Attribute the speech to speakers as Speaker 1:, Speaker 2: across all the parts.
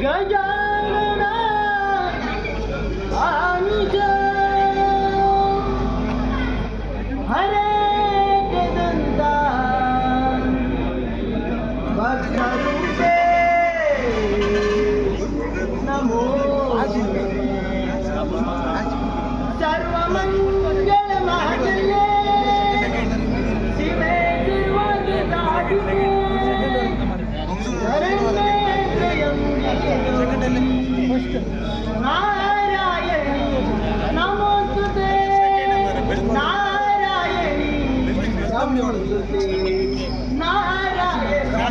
Speaker 1: ಗಜಾನನ ಆನಿಜ ಹರೇ ದಂತ ಭಕ್ತರೂಪೇ ನಮೋ ಸರ್ವಮಂಗಳ ಮಾಂಗಲ್ಯೇ ಶಿವೆ ಸರ್ವದಾಯಿನೇ ಶರಣ್ಯೇ ನಾರಾಯಣಿ ನಮೋಸ್ತುತೇ ನಾರಾಯಣಿ ನಮೋಸ್ತುತೇ ನಾರಾಯಣಿ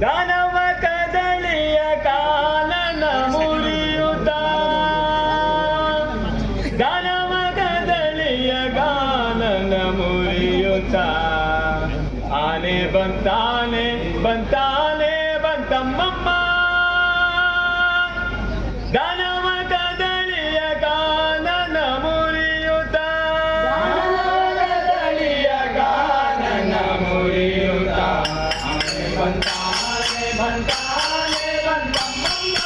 Speaker 1: ದಾನವ ಕದಳಿಯ ಕಾಲನ ಮುರಿಯುತ್ತ ದಾನವ ಕದಳಿಯ ಕಾಲನ ಮುರಿಯುತ್ತ ಆನೆ ಬಂತಾನೆ ಬಂತಾನೆ ಬಂತಮ್ಮಮ್ಮ ದಾನವ ಕದಳಿಯ ಕಾಲನ ಮುರಿಯುತ್ತ ಕದಳಿಯ ಕಾಲನ ಮುರಿಯುತ್ತ ಬಂತಾನೆ ಬಂತಾನೆ ಬಂತಮ್ಮಮ್ಮ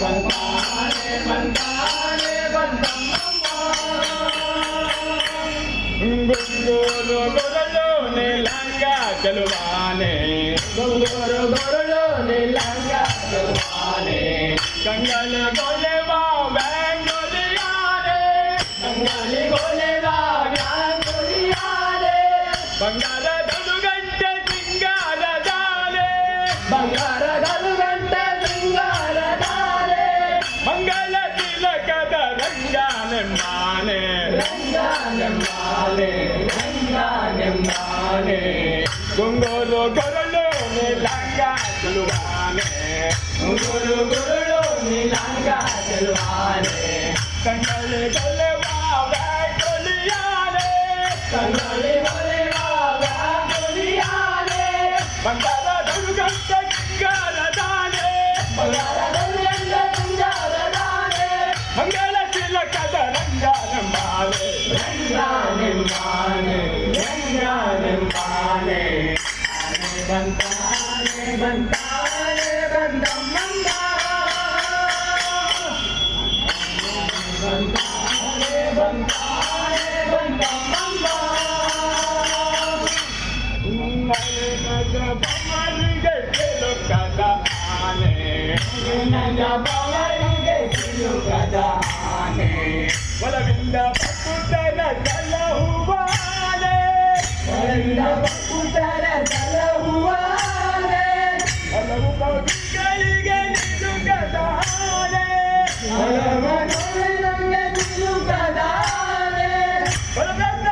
Speaker 1: ಬಂತಾನೆ ಬಂತಾನೆ ಬಂತಮ್ಮಮ್ಮ ಗುಂಗೂರು ಗೊರಳು ನೀಲಂಗ ಚೆಲುವಾನೆ ಗುಂಗೂರು ಗೊರಳು ನೀಲಂಗ ಚೆಲುವಾನೆ ಕಂಗಲ ಗೊಲೆವಾ ಬ್ಯಾಂಗುಲಿಯಾನೆ ಕಂಗಲಿ ಗೊಲೆವಾ ಬ್ಯಾಂಗುಲಿಯಾನೆ ಬಂಗಾರದಲು ಗಂಟೆ ಸಿಂಗಾರದಾಲೆ ಬಂಗಾರದಲು ಗಂಟೆ ಸಿಂಗಾರದಾಲೆ ಮಂಗಲ ತಿಲಕದ ರಂಗಾನೆಂಬಾನೆ ರಂಗಾನೆಂಬಾನೆ ರಂಗಾನೆಂಬಾನೆ ಗುಂಗೂರು ಗೊರಳು ನೀಲಂಗ ಚೆಲುವಾನೆ ಗುಂಗೂರು ಗೊರಳು ನೀಲಂಗ ಚೆಲುವಾನೆ ಕಂಗಲಿ ಗೊಲೆವಾ ಬ್ಯಾಂಗುಲಿಯಾನೆ ಕಂಗಲಿ ಗೊಲೆವಾ ಬ್ಯಾಂಗುಲಿಯಾನೆ ಬಂಗಾರದಲು ಗಂಟೆ ಸಿಂಗಾರದಾಲೆ ಬಂಗಾರದಲು ಗಂಟೆ ಸಿಂಗಾರದಾಲೆ ಮಂಗಲ ತಿಲಕದ ರಂಗಾನೆಂಬಾನೆ ರಂಗಾನೆಂಬಾನೆ ರಂಗಾನೆಂಬಾನೆ ಬಂತಾನೆ ಬಂತಾನೆ ಬಂದಮ್ಮಮ್ಮ ಬಂತಾನೆ ಬಂತಾನೆ ಬಂದಮ್ಮಮ್ಮ ನಗ ಬವರಿಗೆ ತಿಲುಕದ ಆನೆ ನಗ ಬವರಿಗೆ ತಿಲುಕದ ಆನೆ ಒಲವಿಂದ ಪಕ್ಕುತ್ತರ ಸಲಹುವಾನೆ ಒಲವಿಂದ ಪಕ್ಕುತ್ತರ ಸಲಹುವಾನೆ ಹಲವು ಕವಿಗಳಿಗೆ ನಿಲುಕದ ಆನೆ ನಮಗೆ ನಿಲುಕದ ಆನೆ ಒಲವೆಲ್ಲ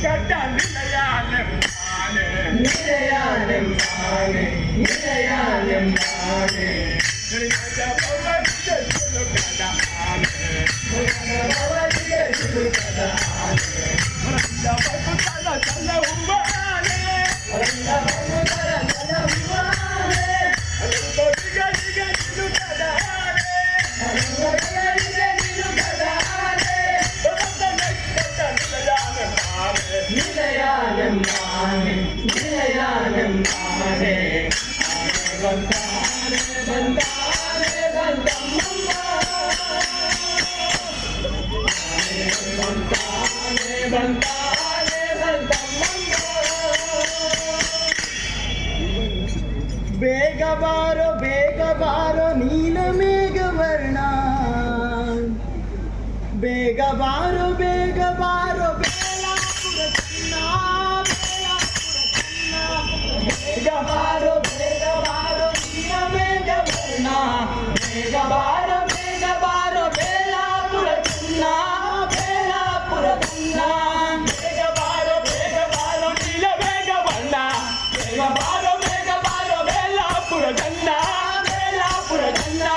Speaker 1: ಕಟ್ಟ ನಿಲಯಾನೆಂಬಾನೆ ನಿಲಯಾನೆಂಬಾನೆ ನಿಲಯಾನೆಂಬಾನೆ ನಗ ಬವರಿಗೆ ತಿಲುಕದ ಆನೆ ಬವರಿಗೆ ತಿಲುಕದ ಆನೆ ಒಲವಿಂದ ಪಕ್ಕುತ್ತರ ಸಲಹುವಾನೆ ಒಲವಿಂದ ಪಕ್ಕುತ್ತರ ಸಲಹುವಾನೆ ಹಲವು ಕವಿಗಳಿಗೆ ನಿಲುಕದ ಆನೆ ನಿಲಯಾನೆಂಬಾನೆ ನಿಲಯಾನೆಂಬಾನೆ ಬಂತಾನೆ ಬಂತಾನೆ ಬಂತಮ್ಮಮ್ಮ ಬಂತಾನೆ ಬಂತಾನೆ ಬಂತಮ್ಮಮ್ಮ ಬೇಗ ಬಾರೋ ನೀಲ ಮೇಘವರ್ಣ ಬೇಗ ಬಾರೋ ಬೇಲಾಪುರ ಚಿನ್ನ ಬೇಗ ಬಾರೋ ನೀಲ ಮೇಘವರ್ಣ ಬೇಗ ಬಾರೋ ಬೇಲಾಪುರ ಚಿನ್ನ ಬೇಲಾಪುರ ಚಿನ್ನ ಬೇಗ ಬಾರೋ ನೀಲ ಮೇಘವರ್ಣ ಬೇಗ ಬಾರೋ ಬೇಲಾಪುರ ಚನ್ನ ಬೇಲಾಪುರ ಚನ್ನ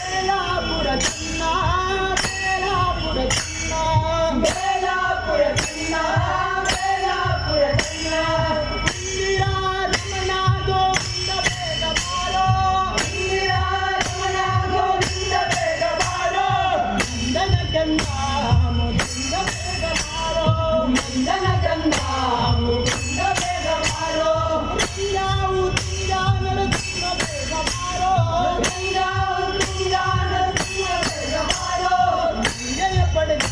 Speaker 1: ಬೇಲಾಪುರ ಚನ್ನ ಬೇಲಾಪುರ ಚನ್ನ ಬೇಲಾಪುರ ಮಂದನ ಕಂದ ಮುಕುಂದ ಬೇಗ ಬಾರೋ ಯಾವ ತೀರ ನರಸಿಂಹ ಬೇಗ ಬಾರೋ ತೀರ ನರಸಿಂಹ ಬೇಗ ಬಾರೋ ಗಂಗೆಯ ಪಡೆದ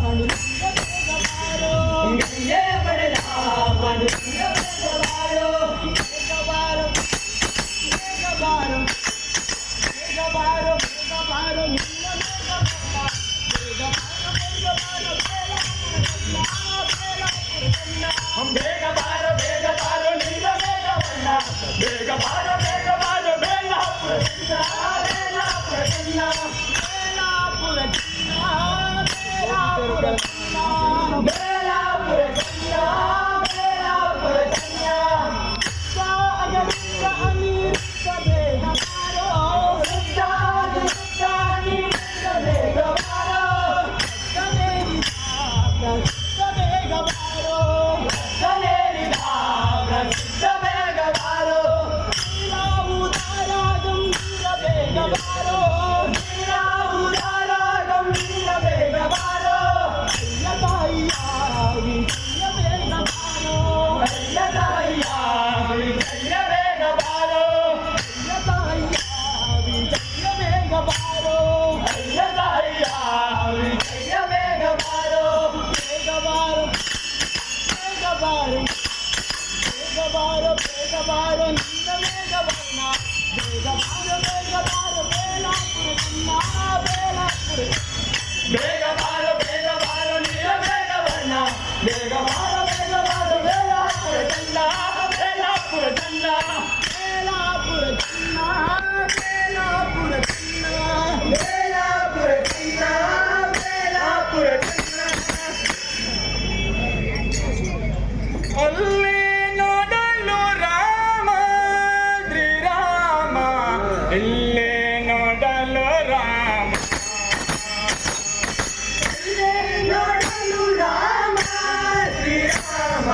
Speaker 1: ಮನುಷ್ಯ ಬೇಗ ಬಾರೋ ಗಂಗೆಯ ಪಡೆದ ಮನುಷ್ಯ ಬೇಗ ಬಾರೋ ಬೇಗ ಬಾರೋ ಬೇಗ ಬಾರೋ ಬೇಗ ಬಾರೋ ಬೇಗ ಬಾರೋ ನಿನ್ನ ಬೇಗ ಬಾರೋ ಬೇಗ ಬಾರೋ ಬೇಗ ಬಾರೋ ಬೇಗ ಬಾರೋ ನಿನ್ನ ಬೇಗ ಬಣ್ಣ ಬೇಗ ಬಾರೋ ಬೇಲಾಪುರ ಚಿನ್ನ ಬೇಲಾಪುರ ಚಿನ್ನ ಬೇಲಾಪುರ ಚಿನ್ನ ಬೇಲಾಪುರ ಚಿನ್ನ ಬೇಲಾಪುರ ಚಿನ್ನ ಬೇಲಾಪುರ ಚಿನ್ನ ಸಾಗರಿಕ ಅನಿರುದ್ಧ ಬೇಗ ಬಾರೋ ಸಾಗರಿಕ ಅನಿರುದ್ಧ ಬೇಗ ಬಾರೋ ಪ್ರಸಿದ್ಧ ಬೇಗ ಬಾರೋ ಪ್ರಸಿದ್ಧ ಬೇಗ ಬಾರೋ ನೀರಾವುದಾರ ಗಂಭೀರ ಬೇಗ ಬಾರೋ ನೀರಾವುದಾರ ಗಂಭೀರ ಬೇಗ ಬಾರೋ ಅಯ್ಯ ತಾಯಿಯ ವಿಜಯ ಬೇಗ ಬಾರೋ ಅಯ್ಯ ತಾಯಿಯ ವಿಜಯ ಬೇಗ ಬಾರೋ ಅಯ್ಯ ತಾಯಿಯ ವಿಜಯ ಬೇಗ ಬಾರೋ ಅಯ್ಯ ತಾಯಿಯ ವಿಜಯ ಬೇಗ ಬಾರೋ ಬೇಗ ಬಾರೋ ಬೇಗ ಬಾರೋ ಬೇಗ ಬಾರೋ ಬೇಗ ಬಾರೋ ನಿನ್ನ ಬೇಗ ಬಣ್ಣ ಬೇಗ ಬಾರೋ ಬೇಲಾಪುರ ಚಿನ್ನ ಬೇಲಾಪುರ ಬೇಗ ಬಾರೋ ನಿನ್ನ ಬೇಗ ಬಣ್ಣ ಬೇಗ ಬಾರೋ ಬೇಲಾಪುರ ಚಿನ್ನ ಬೇಲಾಪುರ ಚಿನ್ನ ಬೇಲಾಪುರ ಚಿನ್ನ ಬೇಲಾಪುರ ಚಿನ್ನ ಬೇಲಾಪುರ ಚಿನ್ನ ಬೇಲಾಪುರ ಚಿನ್ನ ಅಲ್ಲೇ ನೋಡಲು ರಾಮ ಶ್ರೀರಾಮ ಇಲ್ಲೇ ನೋಡಲು ರಾಮ ಇಲ್ಲೇ ನೋಡಲು ರಾಮ ಶ್ರೀರಾಮ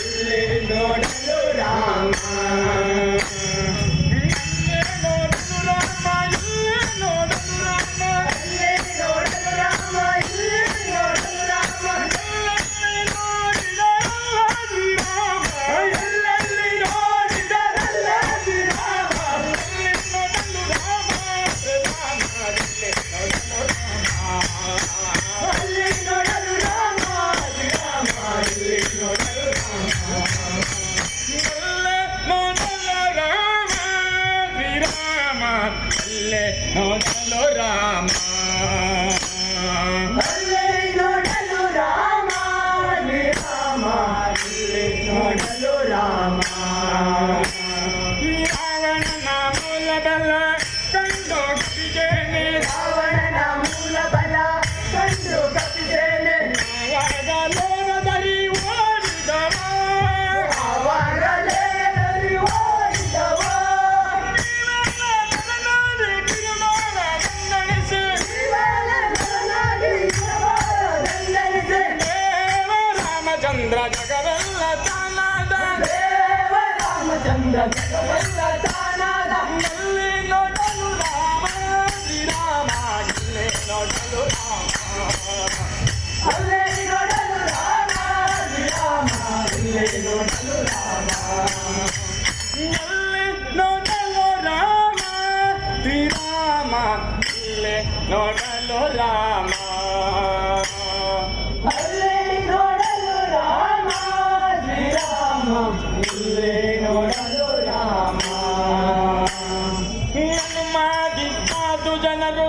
Speaker 1: ಇಲ್ಲೇ ನೋಡಲು ರಾಮ ಇಲ್ಲೇ ನೋಡಲು ರಾಮ ಇಲ್ಲೇ ನೋಡಲು ರಾಮ ಇಲ್ಲೇ ನೋಡಲು ರಾಮ ಇಲ್ಲೇ ನೋಡಲು ರಾಮ ಎಲ್ಲೆಲ್ಲಿ ನೋಡಿದರಲ್ಲ ಶ್ರೀರಾಮ ಅಲ್ಲಿ ನೋಡಲು ರಾಮ ಶ್ರೀರಾಮ ಇಲ್ಲಿ ನೋಡಲು ರಾಮ ಅಲ್ಲೇ ನೋಡಲು ರಾಮ ಅಲ್ಲೇ ನೋಡಲು ರಾಮ ಶ್ರೀರಾಮ ಇಲ್ಲಿ ನೋಡಲು ರಾಮ ರಾವಣನ ಮೂಲ ಬಲ ಕಂಡು ಕಪಿದ್ದೇನೆ ರಾವಣನ ಮೂಲ ಬಲ ಕಂಡು ಕಪಿದ್ದೇನೆ ಆವಾಗಲೇನದರಿ ಓಡಿದವ ಆವಾಗಲೇನದರಿ ಓಡಿದವ ರಾಮಚಂದ್ರ ಜಗವೆಲ್ಲ ತಾನಾದ ದೇವ ರಾಮಚಂದ್ರ ಜಗವೆಲ್ಲ ತಾನಾದ ಎಲ್ಲಿ ನೋಡಲು ರಾಮ ಶ್ರೀರಾಮ ಇಲ್ಲೇ ನೋಡಲು ರಾಮ ಅಲ್ಲೇ ನೋಡಲು ರಾಮ ಶ್ರೀರಾಮ ಇಲ್ಲೇ ನೋಡಲು ರಾಮ ಎಲ್ಲಿ ನೋಡಲು ರಾಮ ಶ್ರೀರಾಮ ಇಲ್ಲೇ ನೋಡಲು ರಾಮ ಅಲ್ಲೇ ನೋಡಲು ರಾಮ ಶ್ರೀರಾಮ ಇಲ್ಲೇ ನೋಡಲು ರಾಮ ಹನುಮಾದಿ ಸಾಧು ಜನರು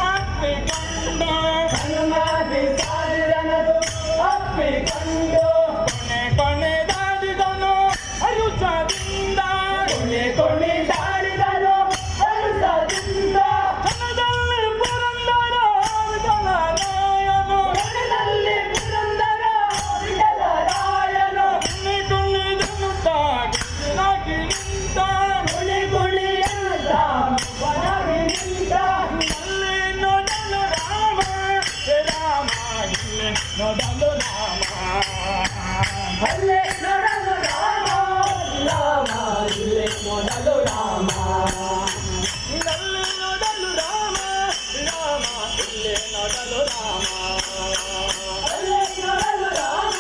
Speaker 1: ಅಪ್ಪಿಕೊಂಡು ಹನುಮಾದಿ ಸಾಧು ಜನರು ಅಪ್ಪಿಕೊಂಡು ಕೊನೆ ದಾಡಿದನು ಅಯುಷದಿಂದ ಕೊನೆ ದಾಡಿದನು ಅಯುಷದಿಂದ ಜನದಲ್ಲಿ ಪುರಂದರ ವಿಠಲರಾಯನು ಜನದಲ್ಲಿ ಪುರಂದರ ವಿಠಲರಾಯನು ಕುಣಿದನು ನಿಂತ ಕುಣಿ ಅಂತ ಬನಗಿ ನಿಂತ ಅಲ್ಲಿ ನೋಡಲು ರಾಮ ರಾಮ ಇಲ್ಲಿ ನೋಡಲು ರಾಮ ಅಲ್ಲೇ ನೋಡಲು ರಾಮ ರಾಮ ಇಲ್ಲೇ ನೋಡಲು ರಾಮ ಇಲ್ಲಿ ನೋಡಲು ರಾಮ ರಾಮ ಇಲ್ಲೇ ನೋಡಲು ರಾಮ ಅಲ್ಲೇ ನೋಡಲು ರಾಮ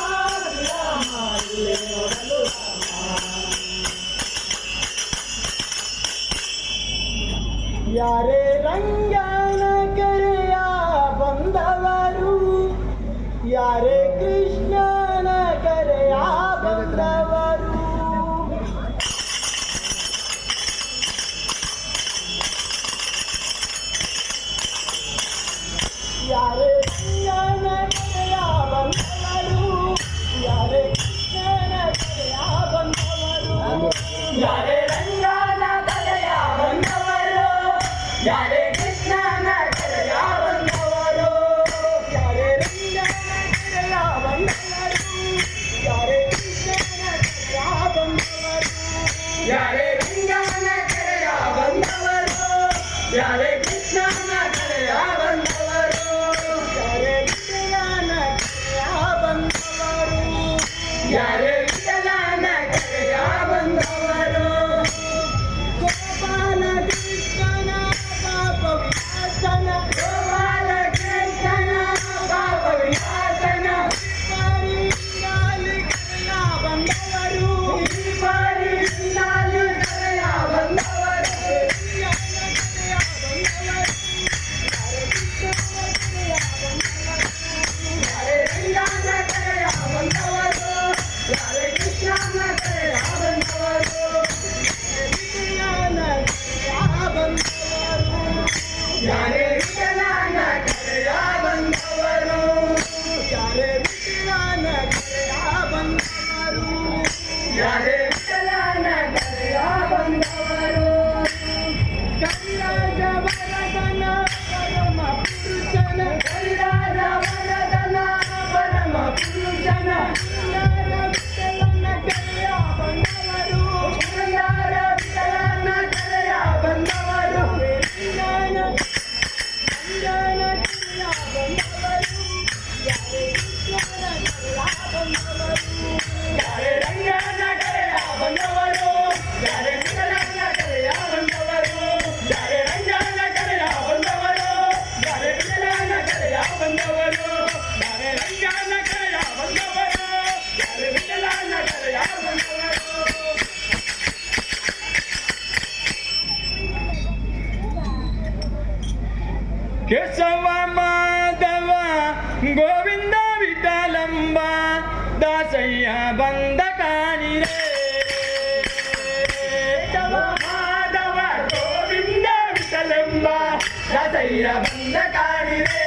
Speaker 1: ಕೇಶವ ಮಾಧವ ಗೋವಿಂದ ವಿಠಲಂಬ ದಾಸಯ್ಯ ಬಂದ ಕಾಣಿರೆ ಕೇಶವ ಮಾಧವ ಗೋವಿಂದ ವಿಠಲಂಬ ದಾಸಯ್ಯ ಬಂದ ಕಾಣಿರೆ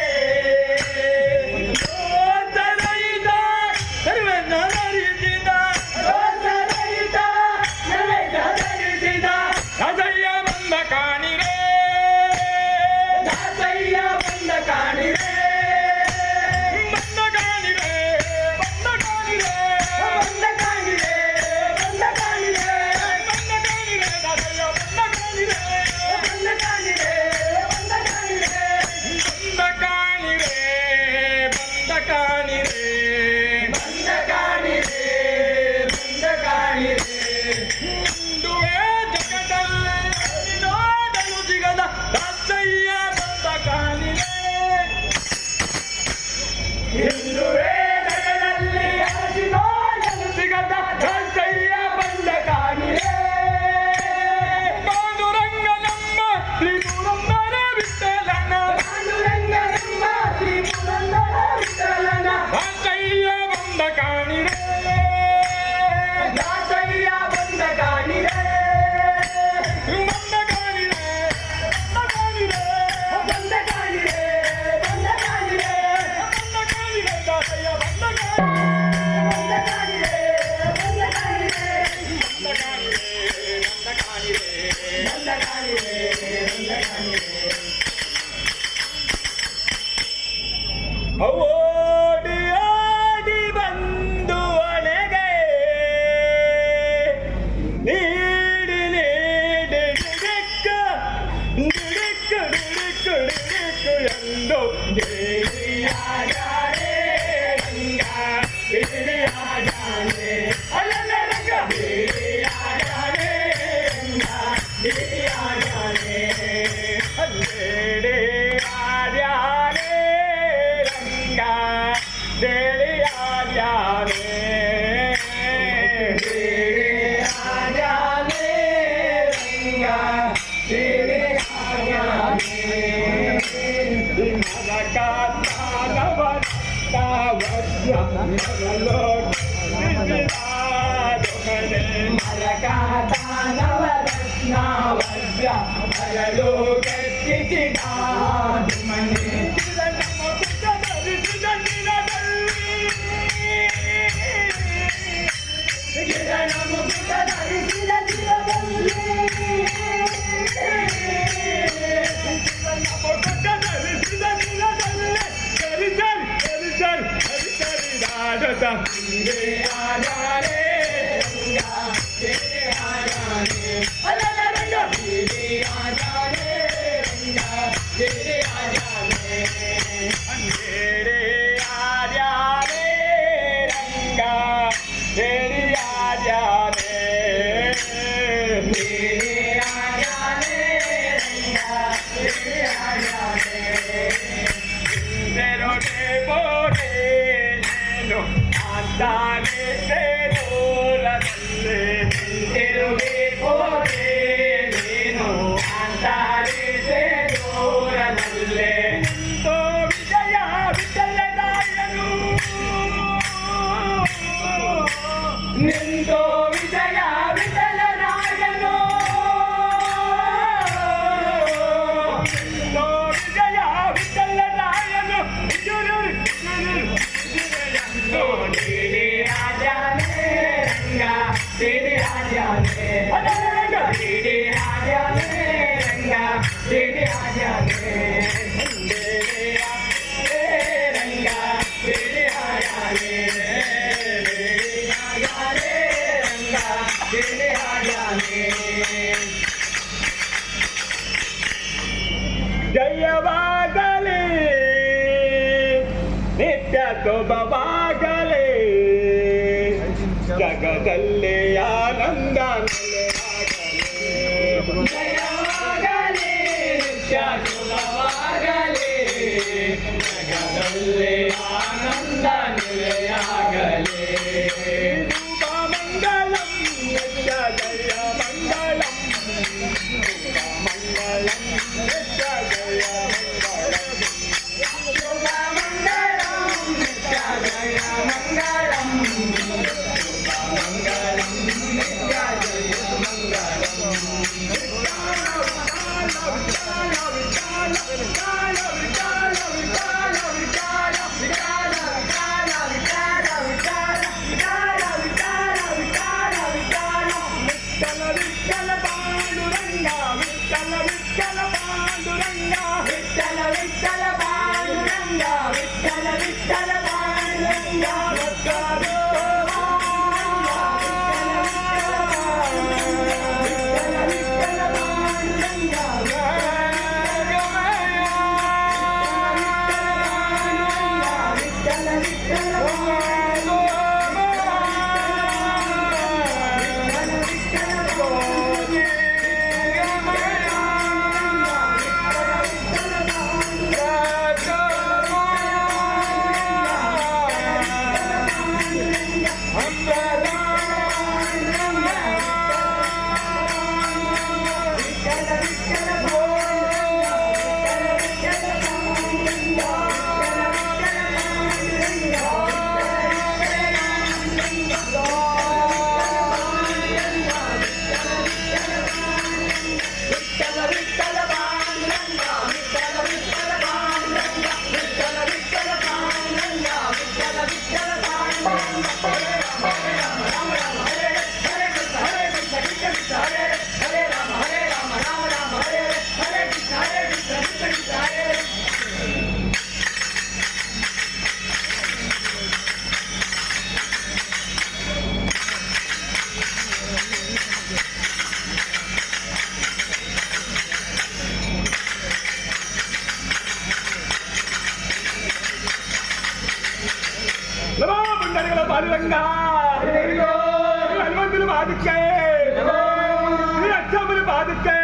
Speaker 1: ಓಡಿ ಆಡಿ ಬಂದು ಒಣಗೆ ನೀಡಿ ನೀಡಿ ಡಿಡಿಕ್ಕು ಡಿಡಿಕ್ಕು ಡಿಡಿಕ್ಕು ಡಿಡಿಕ್ಕು ಎಂದು ಗಿರಿಯಾಡಾರೆ ರಂಗ ಗಿರಿಯಾಡಾರೆ ಅಲ್ಲಲ್ಲ ರಂಗ ಗಿರಿಯಾಡಾರೆ ರಂಗ ಗಿರಿಯಾಡಾರೆ ಅಲ್ಲೇಡೆ ಆಡ್ಯಾರೆ Deli Adyane Ranga Deli Adyane Malakata Navata Vajra Navalok Nidhiladokane Malakata Navaratna Vajra Navalok Nidhiladokane ಸುಲಭವಾಗಲೇ ಜಗದಲ್ಲಿ ಆನಂದ ನೆಲೆಯಾಗಲೇ ಜಯವಾಗಲೇ ನಿತ್ಯ ಸುಲಭವಾಗಲೇ ಜಗದಲ್ಲಿ ಆನಂದ ನೆಲೆಯಾಗಲೇ ಶುಭ ಮಂಗಳಂ ನಿತ್ಯ ಜಯ ಮಂಗಳಂ ಶುಭ ಮಂಗಳಂ ನಿತ್ಯ ಜಯ ಮಂಗಳಂ ಶುಭ ಮಂಗಳಂ ನಿತ್ಯ ಜಯ ಮಂಗಳಂ ಶುಭ ಮಂಗಳಂ ನಿತ್ಯ ಜಯ ಮಂಗಳಂ ನಮೋ ಬಂಡಾರಿಗಳ ಬಾಲರಂಗ ಹನುಮಂತನ ಪಾದಕ್ಕೆ ಶ್ರೀ ಅಚ್ಚಮ್ಮನ ಪಾದಕ್ಕೆ